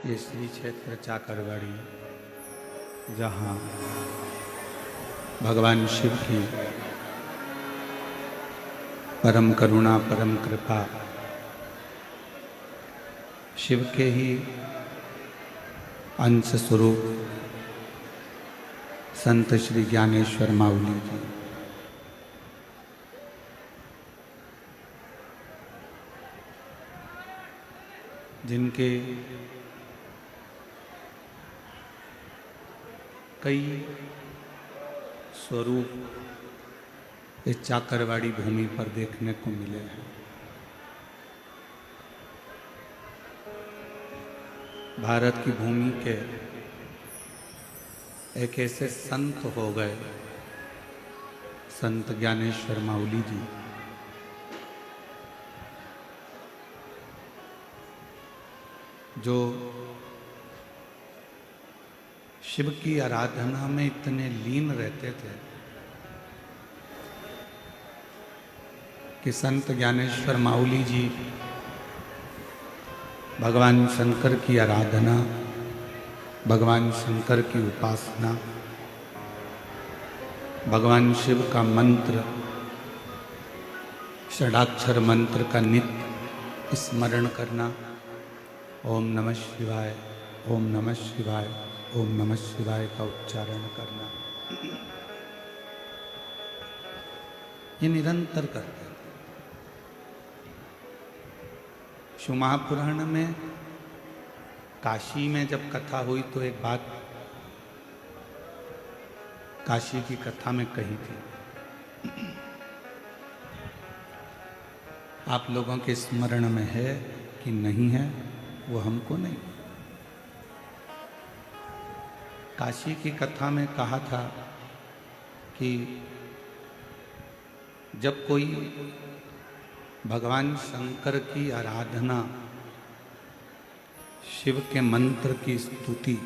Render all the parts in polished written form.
ये श्री क्षेत्र चाकरवाड़ी, जहाँ भगवान शिव की परम करुणा परम कृपा, शिव के ही अंश स्वरूप संत श्री ज्ञानेश्वर माउली जी, जिनके कई स्वरूप इस चाकरवाड़ी भूमि पर देखने को मिले हैं। भारत की भूमि के एक ऐसे संत हो गए, संत ज्ञानेश्वर माउली जी, जो शिव की आराधना में इतने लीन रहते थे कि संत ज्ञानेश्वर माउली जी भगवान शंकर की आराधना, भगवान शंकर की उपासना, भगवान शिव का मंत्र, षडाक्षर मंत्र का नित्य स्मरण करना, ओम नमः शिवाय, ओम नमः शिवाय, ओम नमः शिवाय का उच्चारण करना, ये निरंतर करते हैं। शिव महापुराण में काशी में जब कथा हुई तो एक बात काशी की कथा में कही थी, आप लोगों के स्मरण में है कि नहीं है वो हमको नहीं। काशी की कथा में कहा था कि जब कोई भगवान शंकर की आराधना, शिव के मंत्र की स्तुति,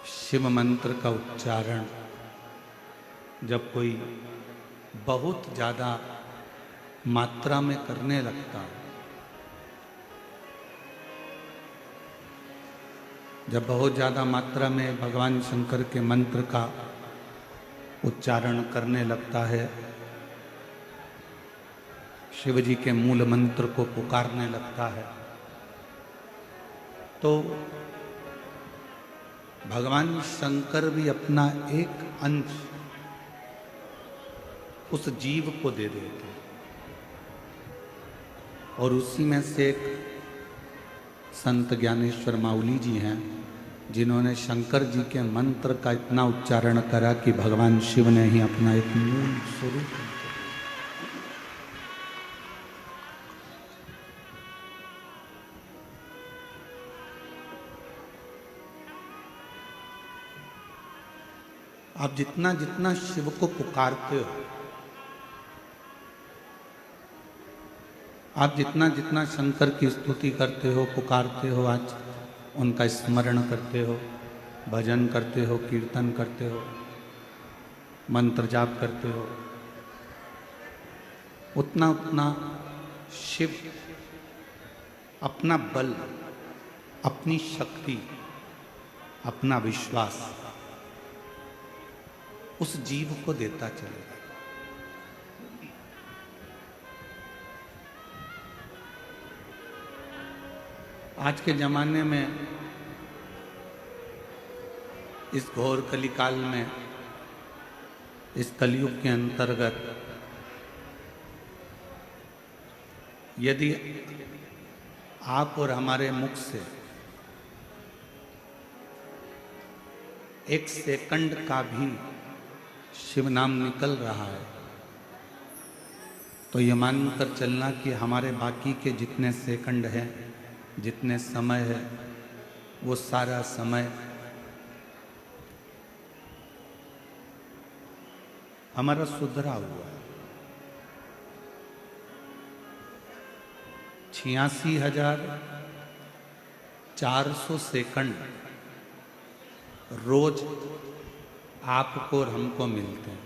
शिव मंत्र का उच्चारण जब कोई बहुत ज़्यादा मात्रा में करने लगता है, जब बहुत ज़्यादा मात्रा में भगवान शंकर के मंत्र का उच्चारण करने लगता है, शिव जी के मूल मंत्र को पुकारने लगता है, तो भगवान शंकर भी अपना एक अंश उस जीव को दे देते हैं। और उसी में से एक संत ज्ञानेश्वर माउली जी हैं, जिन्होंने शंकर जी के मंत्र का इतना उच्चारण करा कि भगवान शिव ने ही अपना एक मूल स्वरूप। आप जितना जितना शिव को पुकारते हो, आप जितना जितना शंकर की स्तुति करते हो, पुकारते हो, आज उनका स्मरण करते हो, भजन करते हो, कीर्तन करते हो, मंत्र जाप करते हो, उतना उतना शिव अपना बल, अपनी शक्ति, अपना विश्वास उस जीव को देता चलेगा। आज के जमाने में, इस घोर कलिकाल में, इस कलयुग के अंतर्गत, यदि आप और हमारे मुख से एक सेकंड का भी शिव नाम निकल रहा है, तो ये मानकर चलना कि हमारे बाकी के जितने सेकंड हैं, जितने समय है, वो सारा समय हमारा सुधरा हुआ है। 86,400 सेकंड रोज आपको और हमको मिलते हैं।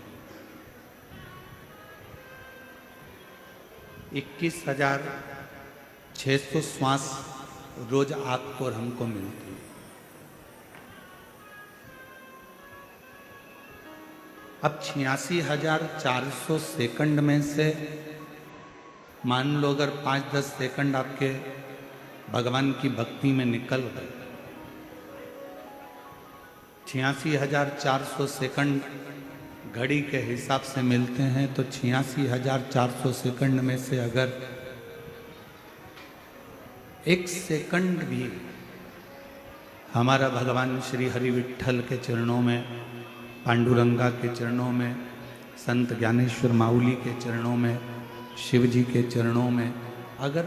21,600 श्वास रोज आपको और हमको मिलती है। अब 86,400 सेकंड में से मान लो अगर 5-10 सेकंड आपके भगवान की भक्ति में निकल गए, 86,400 सेकंड घड़ी के हिसाब से मिलते हैं, तो 86,400 सेकंड में से अगर 1 सेकंड भी हमारा भगवान श्री हरि विट्ठल के चरणों में, पांडुरंगा के चरणों में, संत ज्ञानेश्वर माउली के चरणों में, शिव जी के चरणों में, अगर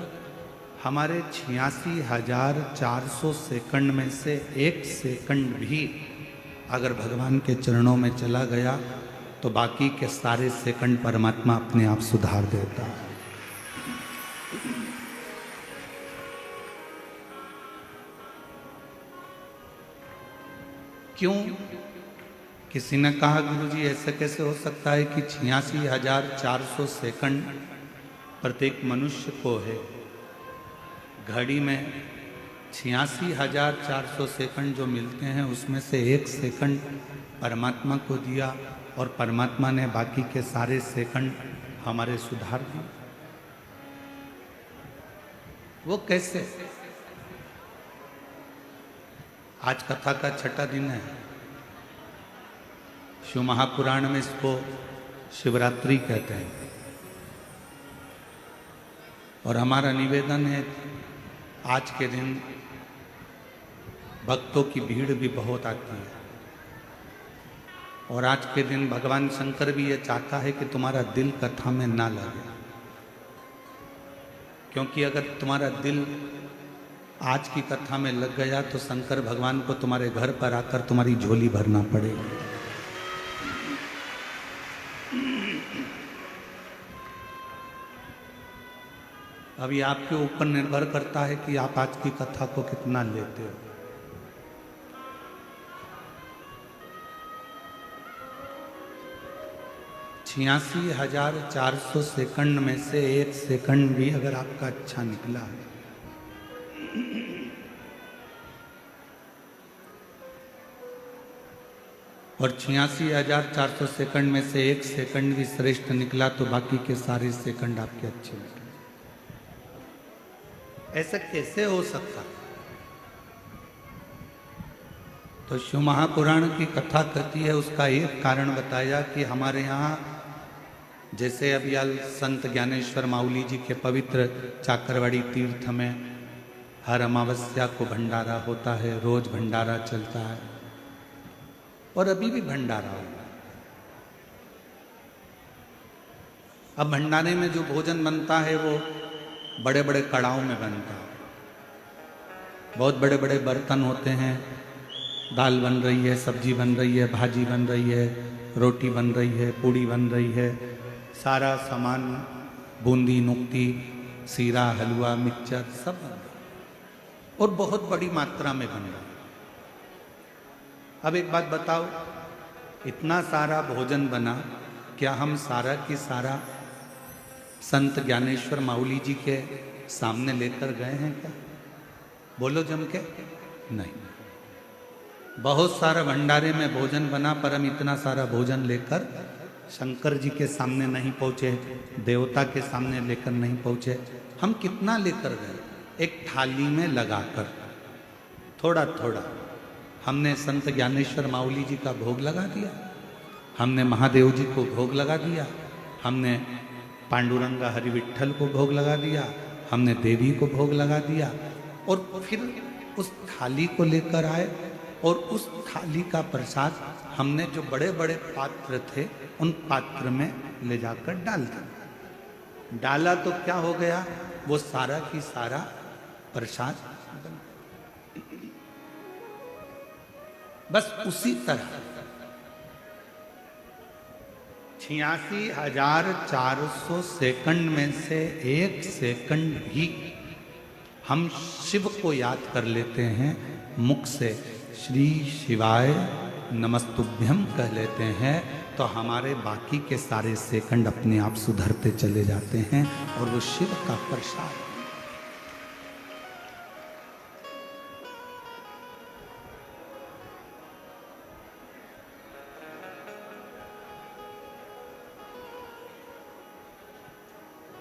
हमारे 86,400 सेकंड में से 1 सेकंड भी अगर भगवान के चरणों में चला गया, तो बाकी के सारे सेकंड परमात्मा अपने आप सुधार देता है। क्यों? किसी ने कहा गुरुजी ऐसा कैसे हो सकता है कि 86,400 सेकंड प्रत्येक मनुष्य को है। घड़ी में 86,400 सेकंड जो मिलते हैं उसमें से 1 सेकंड परमात्मा को दिया और परमात्मा ने बाकी के सारे सेकंड हमारे सुधार दिए। वो कैसे? आज कथा का 6ठा दिन है। शिव महापुराण में इसको शिवरात्रि कहते हैं और हमारा निवेदन है, आज के दिन भक्तों की भीड़ भी बहुत आती है और आज के दिन भगवान शंकर भी ये चाहता है कि तुम्हारा दिल कथा में ना लगे, क्योंकि अगर तुम्हारा दिल आज की कथा में लग गया तो शंकर भगवान को तुम्हारे घर पर आकर तुम्हारी झोली भरना पड़ेगी। अभी आपके ऊपर निर्भर करता है कि आप आज की कथा को कितना लेते हो। छियासी 86,400 सेकंड में से 1 सेकंड भी अगर आपका अच्छा निकला है, और 86,400 सेकंड में से 1 सेकंड भी श्रेष्ठ निकला, तो बाकी के सारे सेकंड आपके अच्छे निकले। ऐसा कैसे हो सकता? तो शिव महापुराण की कथा कहती है, उसका एक कारण बताया कि हमारे यहाँ जैसे अभी संत ज्ञानेश्वर माउली जी के पवित्र चाकरवाड़ी तीर्थ में हर अमावस्या को भंडारा होता है, रोज भंडारा चलता है और अभी भी भंडारा होगा। अब भंडारे में जो भोजन बनता है वो बड़े बड़े कड़ाहों में बनता है, बहुत बड़े बड़े बर्तन होते हैं, दाल बन रही है, सब्जी बन रही है, भाजी बन रही है, रोटी बन रही है, पूड़ी बन रही है, सारा सामान बूंदी नुक्ती सीरा हलवा मिक्सचर सब बन रहा है और बहुत बड़ी मात्रा में बन रहा है। अब एक बात बताओ, इतना सारा भोजन बना, क्या हम सारा की सारा संत ज्ञानेश्वर माउली जी के सामने लेकर गए हैं क्या? बोलो जम के। नहीं। बहुत सारा भंडारे में भोजन बना, पर हम इतना सारा भोजन लेकर शंकर जी के सामने नहीं पहुंचे, देवता के सामने लेकर नहीं पहुंचे। हम कितना लेकर गए? एक थाली में लगाकर थोड़ा थोड़ा हमने संत ज्ञानेश्वर माउली जी का भोग लगा दिया, हमने महादेव जी को भोग लगा दिया, हमने पांडुरंगा हरि विट्ठल को भोग लगा दिया, हमने देवी को भोग लगा दिया और फिर उस थाली को लेकर आए और उस थाली का प्रसाद हमने जो बड़े बड़े पात्र थे उन पात्र में ले जाकर डाल दिया। डाला तो क्या हो गया? वो सारा की सारा प्रसाद बन गया। बस उसी तरह 86,400 सेकंड में से 1 सेकंड भी हम शिव को याद कर लेते हैं, मुख से श्री शिवाय नमस्तुभ्यम कह लेते हैं, तो हमारे बाकी के सारे सेकंड अपने आप सुधरते चले जाते हैं और वो शिव का प्रसाद।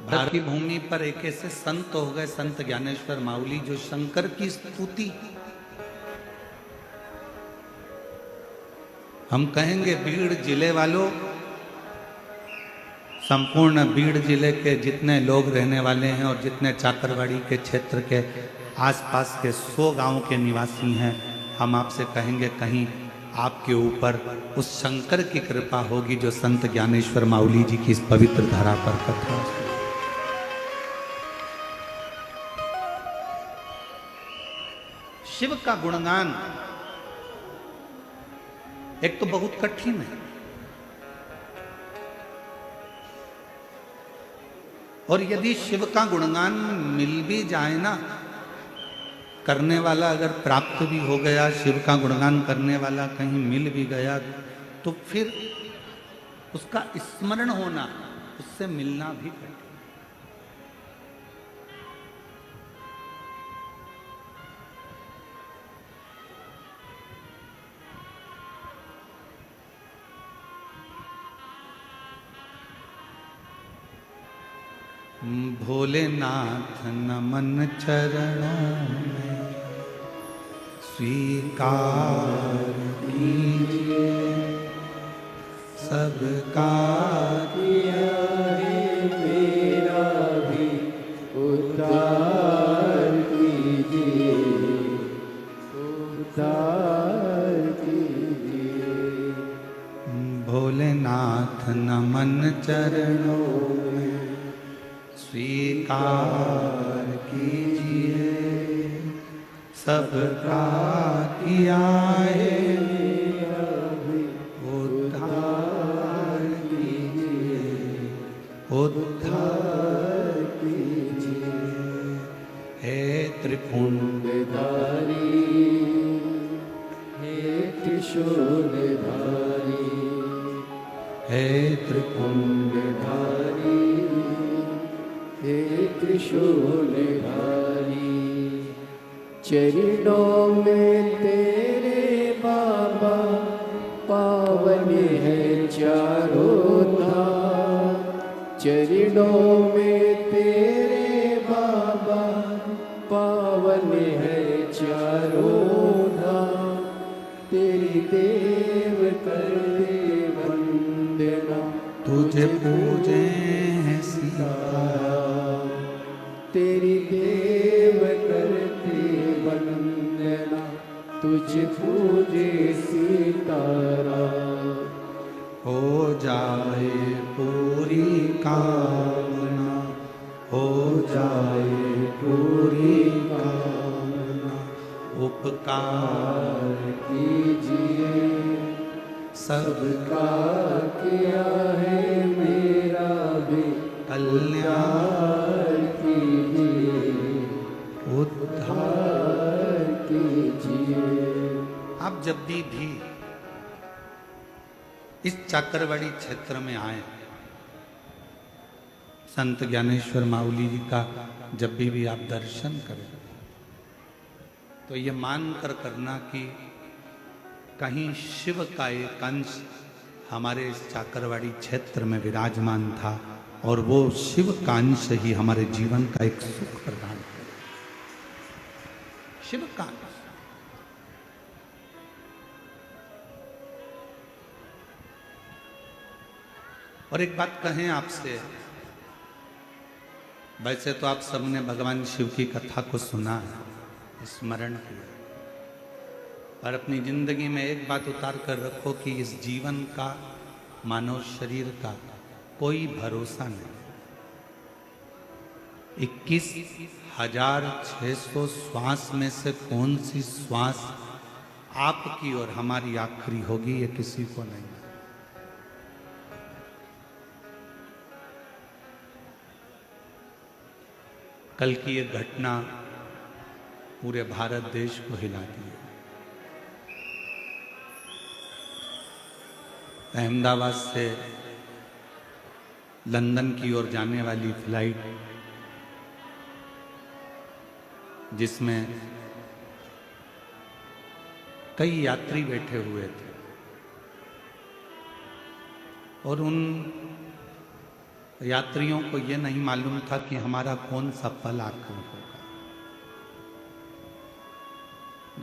भारत की भूमि पर एक ऐसे संत हो गए, संत ज्ञानेश्वर माउली, जो शंकर की स्तुति, हम कहेंगे बीड़ जिले वालों, संपूर्ण बीड़ जिले के जितने लोग रहने वाले हैं और जितने चाकरवाड़ी के क्षेत्र के आसपास के 100 गांव के निवासी हैं, हम आपसे कहेंगे कहीं आपके ऊपर उस शंकर की कृपा होगी जो संत ज्ञानेश्वर माउली जी की इस पवित्र धरा पर कथा। शिव का गुणगान एक तो बहुत कठिन है, और यदि शिव का गुणगान मिल भी जाए ना, करने वाला अगर प्राप्त भी हो गया, शिव का गुणगान करने वाला कहीं मिल भी गया, तो फिर उसका स्मरण होना, उससे मिलना भी कठिन। भोलेनाथ नमन चरणों में स्वीकार कीजिए, सबका किया है मेरा भी उद्धार कीजिए, उद्धार कीजिए। भोलेनाथ नमन चरणों में स्वीकार कीजिए, सबका किया है मेरा भी उद्धार कीजिए, उद्धार कीजिए। हे त्रिपुंडधारी, हे त्रिशूलधारी, हे त्रिपुंडधारी, हे त्रिशूलधारी। चरणों में तेरे बाबा पावन है चारों धाम, चरणों में तेरे बाबा पावन है चारों धाम। तेरी देव करते वंदना, तुझे पूजे हैं सीताराम, तेरी देव करते वंदना, तुझे पूजे सीताराम। हो जाए पूरी कामना, हो जाए पूरी कामना, उपकार कीजिए, सबका किया है मेरा भी कल्याण कीजिए, उद्धार कीजिए। आप जब भी इस चाकरवाड़ी क्षेत्र में आए, संत ज्ञानेश्वर माउली जी का जब भी आप दर्शन करें, तो ये मानकर करना कि कहीं शिव का एक अंश हमारे इस चाकरवाड़ी क्षेत्र में विराजमान था, और वो शिव का अंश ही हमारे जीवन का एक सुख प्रदान करे। शिव का अंश। और एक बात कहें आपसे, वैसे तो आप सबने भगवान शिव की कथा को सुना है, स्मरण किया, पर अपनी जिंदगी में एक बात उतार कर रखो कि इस जीवन का, मानव शरीर का कोई भरोसा नहीं। 21,600 श्वास में से कौन सी श्वास आपकी और हमारी आखिरी होगी, ये किसी को नहीं। कल की ये घटना पूरे भारत देश को हिला दी है। अहमदाबाद से लंदन की ओर जाने वाली फ्लाइट, जिसमें कई यात्री बैठे हुए थे, और उन यात्रियों को ये नहीं मालूम था कि हमारा कौन सा पल आखिर होगा।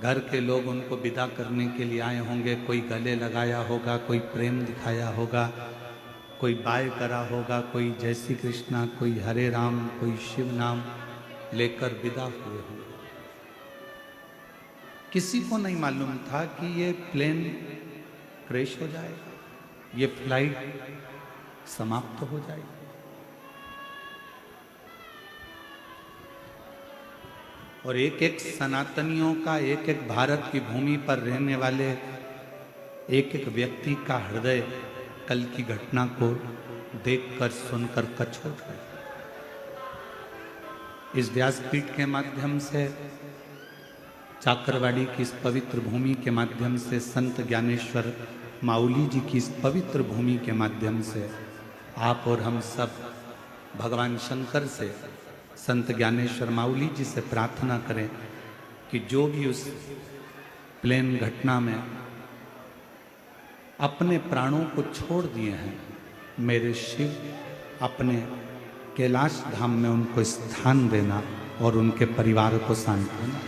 घर के लोग उनको विदा करने के लिए आए होंगे, कोई गले लगाया होगा, कोई प्रेम दिखाया होगा, कोई बाय करा होगा, कोई जय श्री कृष्णा, कोई हरे राम, कोई शिव नाम लेकर विदा हुए होंगे। किसी को नहीं मालूम था कि ये प्लेन क्रैश हो जाएगा, ये फ्लाइट समाप्त हो जाएगी। और एक एक सनातनियों का, एक एक भारत की भूमि पर रहने वाले एक एक व्यक्ति का हृदय कल की घटना को देखकर सुनकर कचोट गया। इस व्यासपीठ के माध्यम से, चाकरवाड़ी की इस पवित्र भूमि के माध्यम से, संत ज्ञानेश्वर माउली जी की इस पवित्र भूमि के माध्यम से आप और हम सब भगवान शंकर से, संत ज्ञानेश्वर माउली जी से प्रार्थना करें कि जो भी उस प्लेन घटना में अपने प्राणों को छोड़ दिए हैं, मेरे शिव अपने कैलाश धाम में उनको स्थान देना और उनके परिवार को सांत्वना।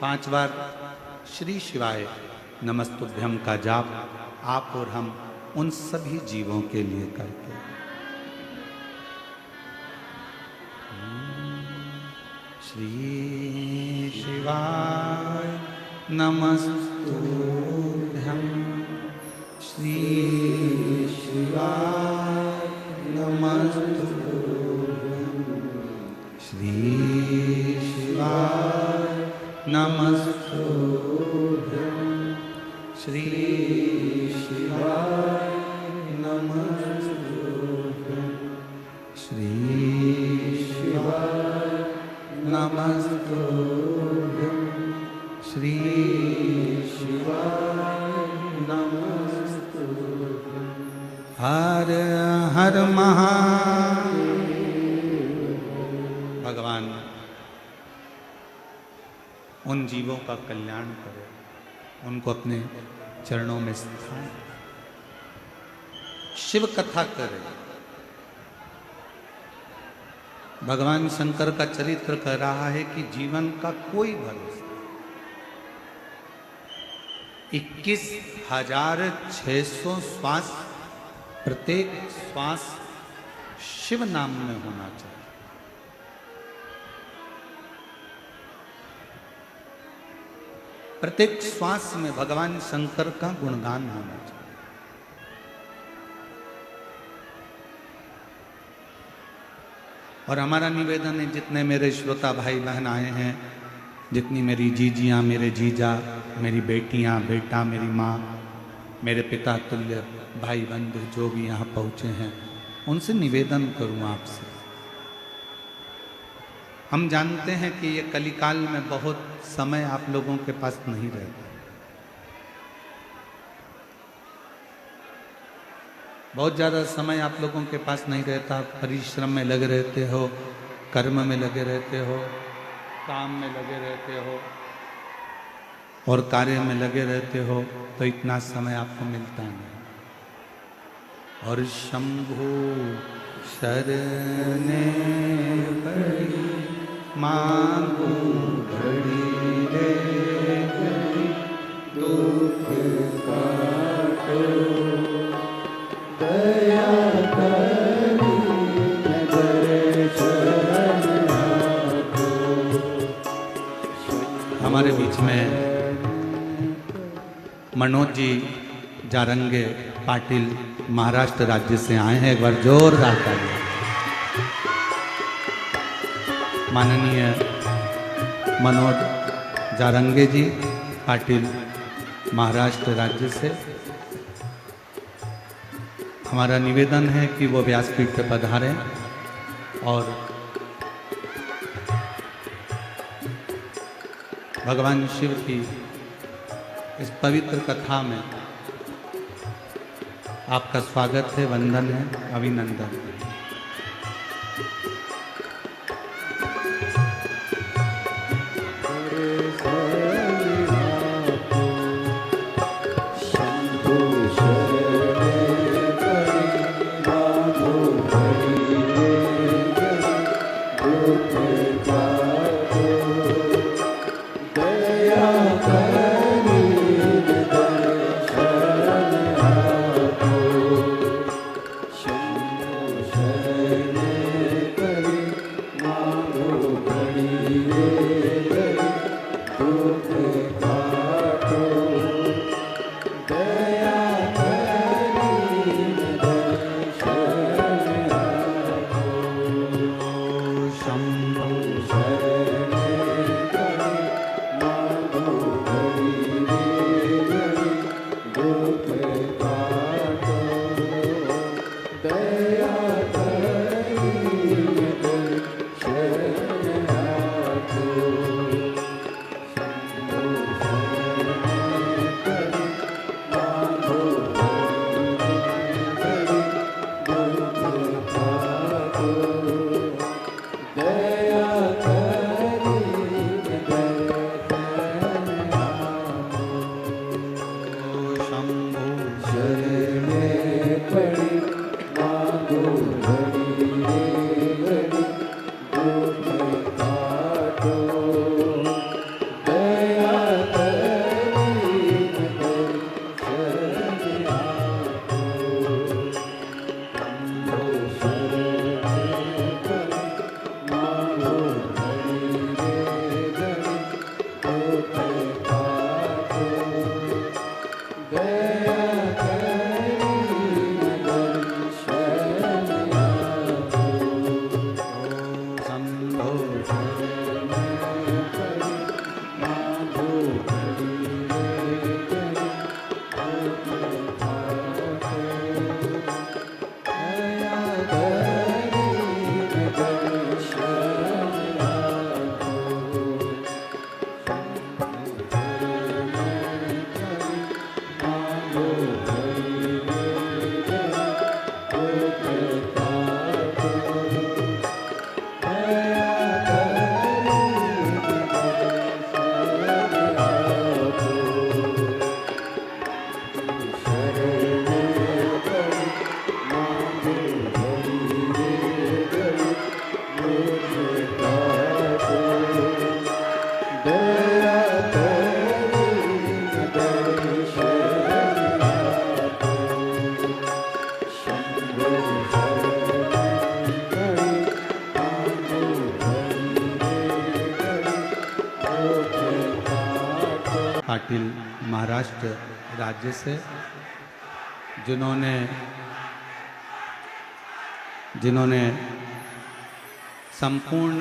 5 बार श्री शिवाय नमस्तुभ्यम का जाप आप और हम उन सभी जीवों के लिए करते हैं। श्री शिवाय नमस्तुभ्यम, श्री शिवाय नमस्तुभ्यम, श्री शिवाय नमस्तुभ्यम, श्री शिवाय नमस्तुभ्यम, श्री शिवाय नमस्तुभ्यम, श्री शिवाय नमस्तुभ्यम। हर हर महादेव। भगवान उन जीवों का कल्याण करे, उनको अपने चरणों में स्थान, शिव कथा करे। भगवान शंकर का चरित्र कह रहा है कि जीवन का कोई भरोसा, 21,600 श्वास, प्रत्येक श्वास शिव नाम में होना चाहिए। प्रत्येक श्वास में भगवान शंकर का गुणगान होना चाहिए। और हमारा निवेदन है, जितने मेरे श्रोता भाई बहन आए हैं, जितनी मेरी जीजियाँ, मेरे जीजा, मेरी बेटियाँ, बेटा, मेरी माँ, मेरे पिता तुल्य भाई बंधु जो भी यहाँ पहुँचे हैं, उनसे निवेदन करूँ आपसे। हम जानते हैं कि ये कलिकाल में बहुत समय आप लोगों के पास नहीं रहता, बहुत ज़्यादा समय आप लोगों के पास नहीं रहता। परिश्रम में लगे रहते हो, कर्म में लगे रहते हो, काम में लगे रहते हो और कार्य में लगे रहते हो, तो इतना समय आपको मिलता नहीं। और शंभु शरणे पड़ी मांगू घड़ी रे घड़ी, दुख काटो दया करी नजर शरण आको। हमारे बीच में मनोज जी जारंगे पाटिल महाराष्ट्र राज्य से आए हैं, एक बार जोरदार तालियां। माननीय मनोज जारंगे जी पाटिल महाराष्ट्र राज्य से, हमारा निवेदन है कि वो व्यासपीठ पर पधारें और भगवान शिव की इस पवित्र कथा में आपका स्वागत है, वंदन है, अभिनंदन है। शंभु शरणे पड़ी दया करी दर्शन आपको शंभु शरण करी मांगो घड़ी रे घड़ी दुख काटो दया करी दर्शन आपको शंभु शरण करी मांगो घड़ी रे घड़ी दुख काटो दया करी दर्शन आपको शंभु शरण करी मांगो घड़ी दुख काटो दया करी दर्शन आपको शंभु शरण पड़ी मांगो घड़ी रे घड़ी दुख काटो दया करी दर्शन आपको शंभु शरण पड़ी मांगो घड़ी रे घड़ी दुख काटो दया करी दर्शन आपको शंभु शरण पड़ी मांगो घड़ी रे घड़ी दुख काटो दया करी दर्शन आपको मांगो घड़ी रे घड़ी दुख काटो दया करी दर्शन आपको शरण पड़ी मांगो घड़ी रे घड़ी दुख काटो दया करी दर्शन आपको शंभु शरण करी मांगो घड़ी रे घड़ी दुख काटो पाटिल महाराष्ट्र राज्य से जिन्होंने संपूर्ण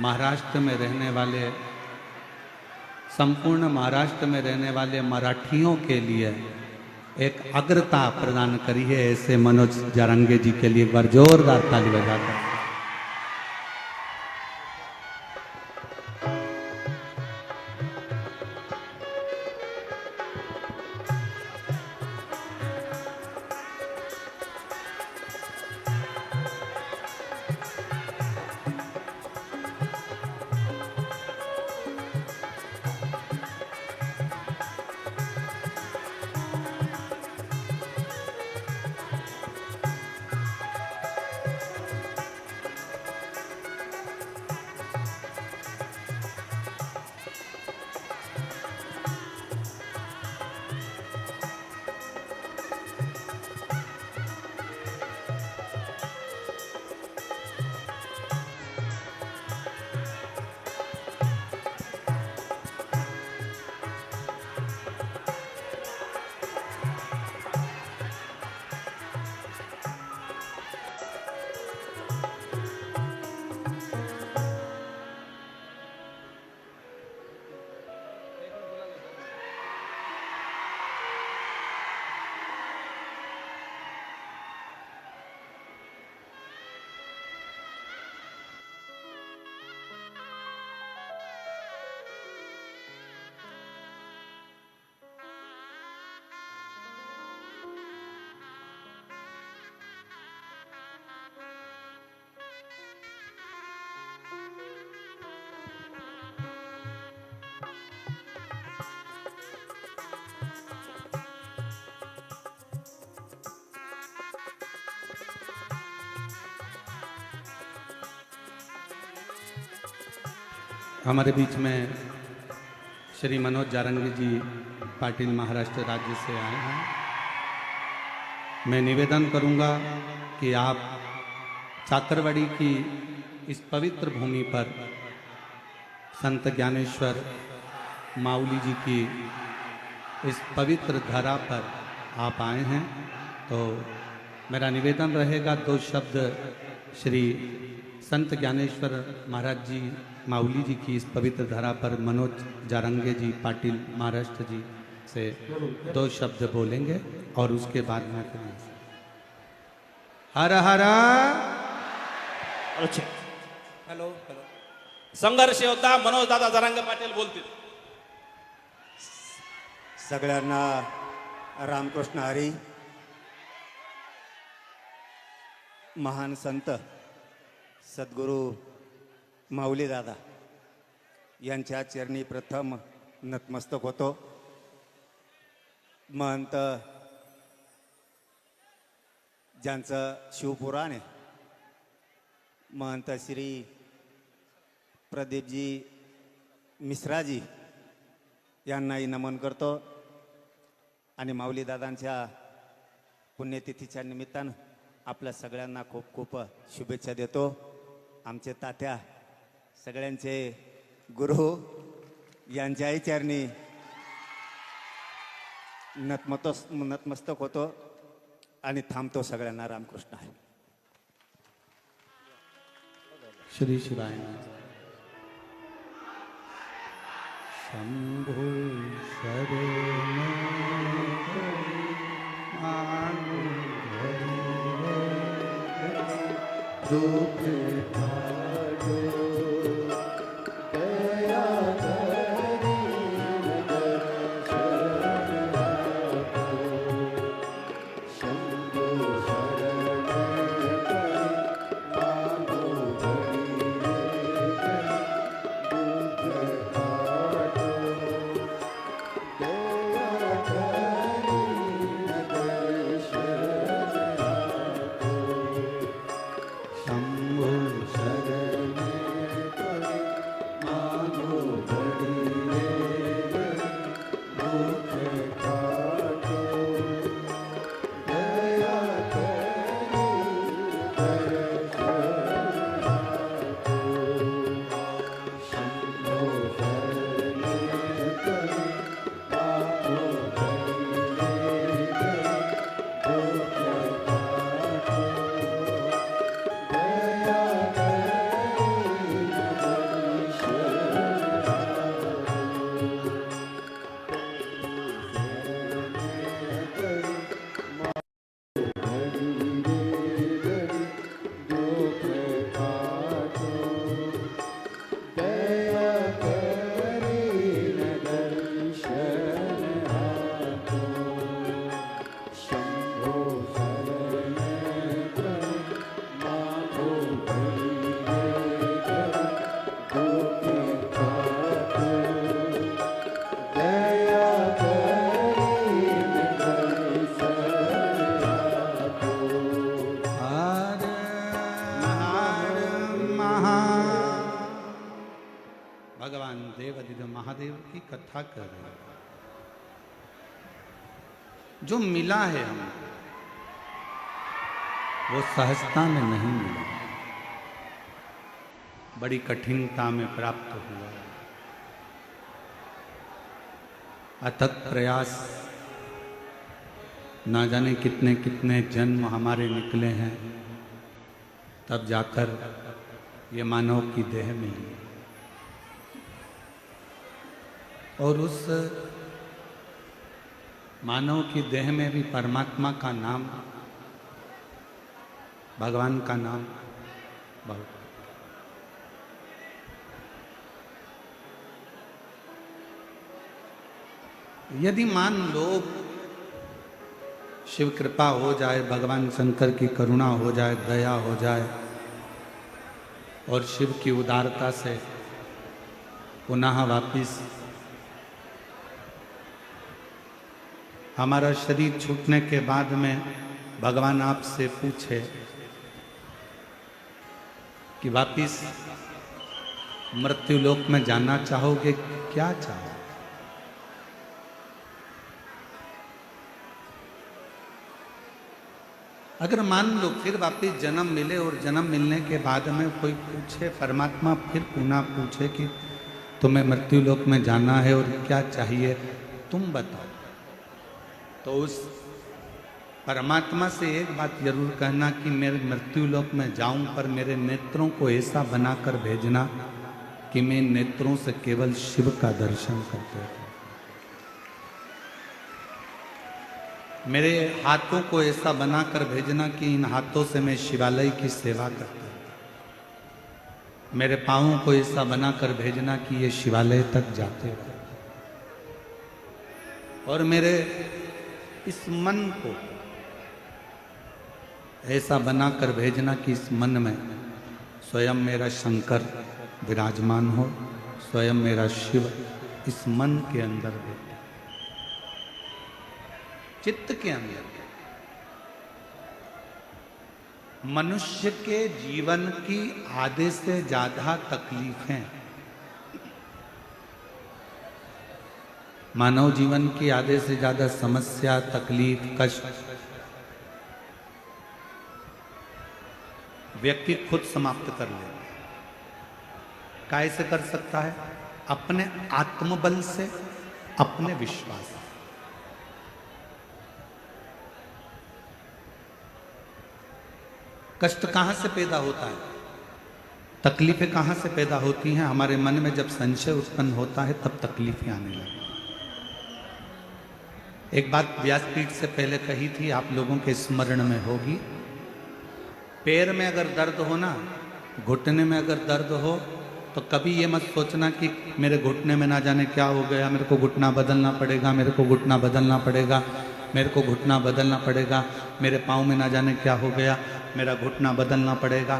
महाराष्ट्र में रहने वाले मराठियों के लिए एक अग्रता प्रदान करी है। ऐसे मनोज जारंगे जी के लिए एक बार जोरदार ताली बजाकर हमारे बीच में श्री मनोज जारंगी जी पाटिल महाराष्ट्र राज्य से आए हैं। मैं निवेदन करूंगा कि आप चाकरवाड़ी की इस पवित्र भूमि पर संत ज्ञानेश्वर माउली जी की इस पवित्र धरा पर आप आए हैं, तो मेरा निवेदन रहेगा दो शब्द श्री संत ज्ञानेश्वर महाराज जी माउली जी की इस पवित्र धरा पर मनोज जारंगे जी पाटिल महाराष्ट्र जी से दो शब्द बोलेंगे और उसके बाद में हर हर अच्छा हॅलो हॅलो संघर्ष योद्धा मनोज दादा जरांगे पाटील बोलतील. सगळ्यांना रामकृष्ण हरी. महान संत सद्गुरू माऊली दादा यांच्या चरणी प्रथम नतमस्तक होतो. महंत ज्यांचं शिवपुराण आहे, महंत श्री प्रदीपजी मिश्राजी यांनाही नमन करतो आणि माऊली दादांच्या पुण्यतिथीच्या निमित्तानं आपल्या सगळ्यांना खूप खूप शुभेच्छा देतो. आमचे तात्या सगळ्यांचे गुरु यांच्याही चरणी नतमस्तक होतो आणि थांबतो. सगळ्यांना रामकृष्ण आहे. श्री शिवाय शंभो शरण भगवान देवादिदेव महादेव की कथा कर रहे हैं। जो मिला है हमें वो सहजता में नहीं मिला, बड़ी कठिनता में प्राप्त हुआ। अथक प्रयास, ना जाने कितने कितने जन्म हमारे निकले हैं, तब जाकर ये मानव की देह मिली। और उस मानव की देह में भी परमात्मा का नाम, भगवान का नाम बहुत। यदि मान लो शिव कृपा हो जाए, भगवान शंकर की करुणा हो जाए, दया हो जाए और शिव की उदारता से पुनः वापिस हमारा शरीर छूटने के बाद में भगवान आपसे पूछे कि वापिस मृत्यु लोक में जाना चाहोगे, क्या चाहो? अगर मान लो फिर वापिस जन्म मिले और जन्म मिलने के बाद में कोई पूछे, परमात्मा फिर पुनः पूछे कि तुम्हें मृत्यु लोक में जाना है और क्या चाहिए, तुम बताओ, तो उस परमात्मा से एक बात जरूर कहना कि मेरे मृत्यु लोक में जाऊं, पर मेरे नेत्रों को ऐसा बनाकर भेजना कि मैं नेत्रों से केवल शिव का दर्शन करते रहूं। मेरे हाथों को ऐसा बनाकर भेजना कि इन हाथों से मैं शिवालय की सेवा करता हूं। मेरे पांवों को ऐसा बनाकर भेजना कि ये शिवालय तक जाते रहे। और मेरे इस मन को ऐसा बनाकर भेजना कि इस मन में स्वयं मेरा शंकर विराजमान हो, स्वयं मेरा शिव इस मन के अंदर बैठे, चित्त के अंदर। मनुष्य के जीवन की आधे से ज्यादा तकलीफें, मानव जीवन की आधे से ज्यादा समस्या, तकलीफ, कष्ट व्यक्ति खुद समाप्त कर ले। कैसे कर सकता है? अपने आत्मबल से, अपने विश्वास से। कष्ट कहां से पैदा होता है? तकलीफें कहां से पैदा होती हैं? हमारे मन में जब संशय उत्पन्न होता है तब तकलीफें आने लगती। एक बात व्यासपीठ से पहले कही थी, आप लोगों के स्मरण में होगी। पैर में अगर दर्द हो ना, घुटने में अगर दर्द हो, तो कभी ये मत सोचना कि मेरे घुटने में ना जाने क्या हो गया, मेरे को घुटना बदलना पड़ेगा, मेरे को घुटना बदलना पड़ेगा, मेरे को घुटना बदलना पड़ेगा, मेरे पाँव में ना जाने क्या हो गया, मेरा घुटना बदलना पड़ेगा।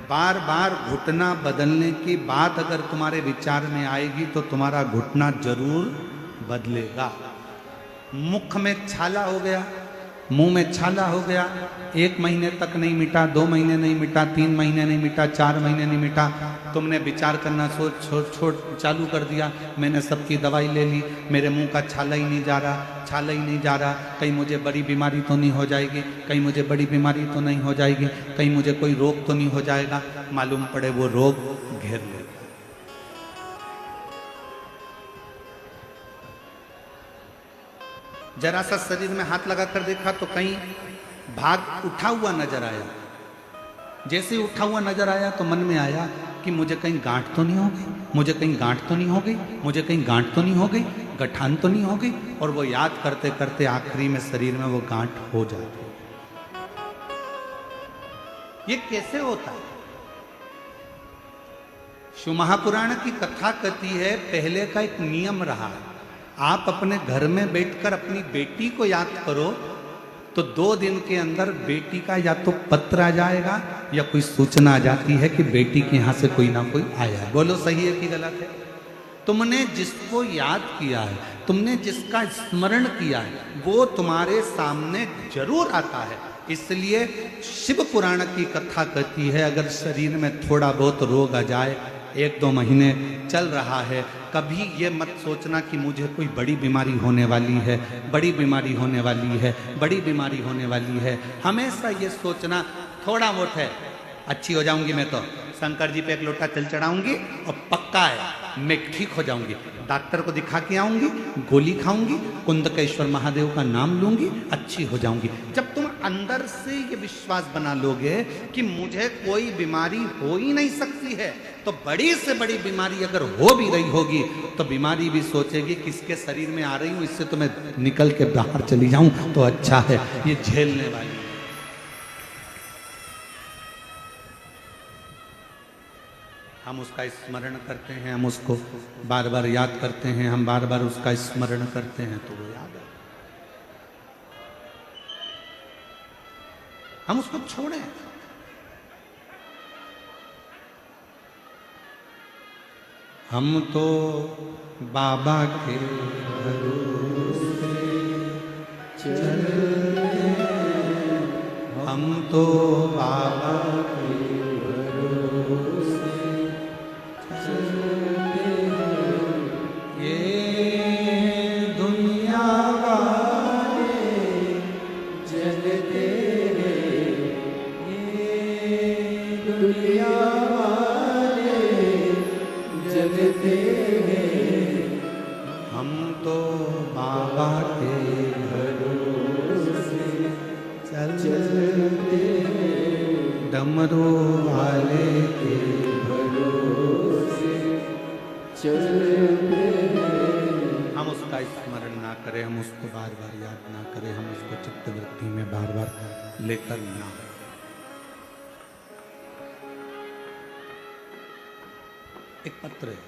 बार बार घुटना बदलने की बात अगर तुम्हारे विचार में आएगी तो तुम्हारा घुटना जरूर बदलेगा। मुख में छाला हो गया, मुंह में छाला हो गया, 1 महीने तक नहीं मिटा, 2 महीने नहीं मिटा, 3 महीने नहीं मिटा, 4 महीने नहीं मिटा, तुमने विचार करना छोड़ चालू कर दिया, मैंने सबकी दवाई ले ली, मेरे मुंह का छाला ही नहीं जा रहा, छाला ही नहीं जा रहा, कहीं मुझे बड़ी बीमारी तो नहीं हो जाएगी, कहीं मुझे बड़ी बीमारी तो नहीं हो जाएगी, कहीं मुझे कोई रोग तो नहीं हो जाएगा। मालूम पड़े वो रोग घेर ले। जरा सा शरीर में हाथ लगा कर देखा तो कहीं भाग उठा हुआ नजर आया। जैसे ही उठा हुआ नजर आया तो मन में आया कि मुझे कहीं गांठ तो नहीं हो गई, मुझे कहीं गांठ तो नहीं हो गई, मुझे कहीं गांठ तो नहीं हो गई, गठान तो नहीं हो गई। और वो याद करते करते आखिरी में शरीर में वो गांठ हो जाती। ये कैसे होता है? शिव महापुराण की कथा कहती है, पहले का एक नियम रहा है, आप अपने घर में बैठकर अपनी बेटी को याद करो तो 2 दिन के अंदर बेटी का या तो पत्र आ जाएगा या कोई सूचना आ जाती है कि बेटी के यहां से कोई ना कोई आया है। बोलो सही है कि गलत है? तुमने जिसको याद किया है, तुमने जिसका स्मरण किया है, वो तुम्हारे सामने जरूर आता है। इसलिए शिव पुराण की कथा कहती है, अगर शरीर में थोड़ा बहुत रोग आ जाए, 1-2 महीने चल रहा है, कभी ये मत सोचना कि मुझे कोई बड़ी बीमारी होने वाली है, बड़ी बीमारी होने वाली है, बड़ी बीमारी होने वाली है। हमेशा ये सोचना थोड़ा बहुत है, अच्छी हो जाऊंगी मैं तो शंकर जी पे 1 लोटा जल चढ़ाऊंगी और पक्का है मैं ठीक हो जाऊंगी, डॉक्टर को दिखा के आऊंगी, गोली खाऊंगी, कुंदकेश्वर महादेव का नाम लूंगी, अच्छी हो जाऊंगी। जब तुम अंदर से ये विश्वास बना लोगे कि मुझे कोई बीमारी हो ही नहीं सकती है, तो बड़ी से बड़ी बीमारी अगर हो भी रही होगी तो बीमारी भी सोचेगी किसके शरीर में आ रही हूं, इससे तो मैं निकल के बाहर चली जाऊं तो अच्छा है, ये झेलने वाली। हम उसका स्मरण करते हैं, हम उसको बार बार याद करते हैं, हम बार बार उसका स्मरण करते हैं तो वो याद है। हम उसको छोड़ें। हम तो बाबा के भरोसे चलते हैं, हम तो बाबा के भरोसे चलते हैं। बाबा के भरोसे चलते डमरू वाले के भरोसे चलते हम उसका स्मरण ना करें, हम उसको बार बार याद ना करें, हम उसको चित्तवृत्ति में बार बार लेकर ना आए। एक पत्र है,